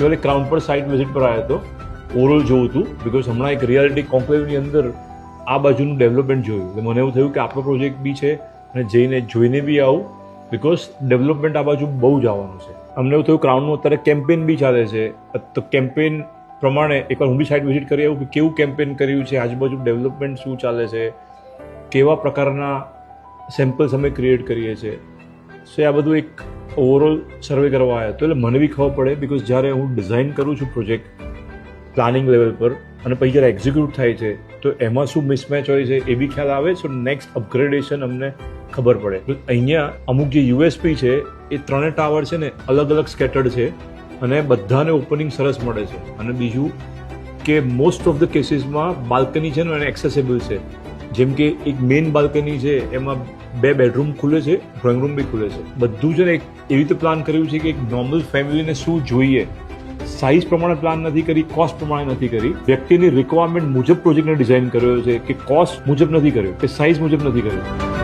Actually crown પર site visit પર આવ્યો હતો, ઓવરઓલ જોવું હતું, બિકોઝ હમણાં એક રિયાલિટી કોન્ક્લેવની અંદર આ બાજુનું ડેવલપમેન્ટ જોયું એટલે મને એવું થયું કે આપણો પ્રોજેક્ટ બી છે અને જઈને જોઈને બી આવું, બિકોઝ ડેવલપમેન્ટ આ બાજુ બહુ જ આવવાનું છે. અમને એવું થયું ક્રાઉનનું અત્યારે કેમ્પેન બી ચાલે છે, તો કેમ્પેન પ્રમાણે એકવાર હું બી સાઇટ વિઝિટ કરી આવું કે કેવું કેમ્પેન કર્યું છે, આજુબાજુ ડેવલપમેન્ટ શું ચાલે છે, કેવા પ્રકારના સેમ્પલ્સ અમે ક્રિએટ કરીએ છીએ. સો આ બધું એક ઓવરઓલ સર્વે કરવા આવ્યો હતો એટલે મને બી ખબર પડે, બિકોઝ જ્યારે હું ડિઝાઇન કરું છું પ્રોજેક્ટ પ્લાનિંગ લેવલ પર અને પછી જ્યારે એક્ઝિક્યુટ થાય છે તો એમાં શું મિસમેચ હોય છે એ બી ખ્યાલ આવે. સો નેક્સ્ટ અપગ્રેડેશન અમને ખબર પડે. અહીંયા અમુક જે યુએસપી છે એ ત્રણેય ટાવર છે ને અલગ અલગ સ્કેટર્ડ છે અને બધાને ઓપનિંગ સરસ મળે છે. અને બીજું કે મોસ્ટ ઓફ ધ કેસીસમાં બાલ્કની છે ને એને એક્સેસેબલ છે. જેમ કે એક મેઇન બાલ્કની છે એમાં 2 બેડરૂમ ખુલે છે, ડ્રોઈંગ રૂમ બી ખુલે છે. બધું છે ને એક એવી રીતે પ્લાન કર્યું છે કે એક નોર્મલ ફેમિલીને શું જોઈએ, સાઇઝ પ્રમાણે પ્લાન નથી કરી, કોસ્ટ પ્રમાણે નથી કરી, વ્યક્તિની રિક્વાયરમેન્ટ મુજબ પ્રોજેક્ટને ડિઝાઇન કર્યો છે કે કોસ્ટ મુજબ નથી કર્યો કે સાઇઝ મુજબ નથી કર્યો.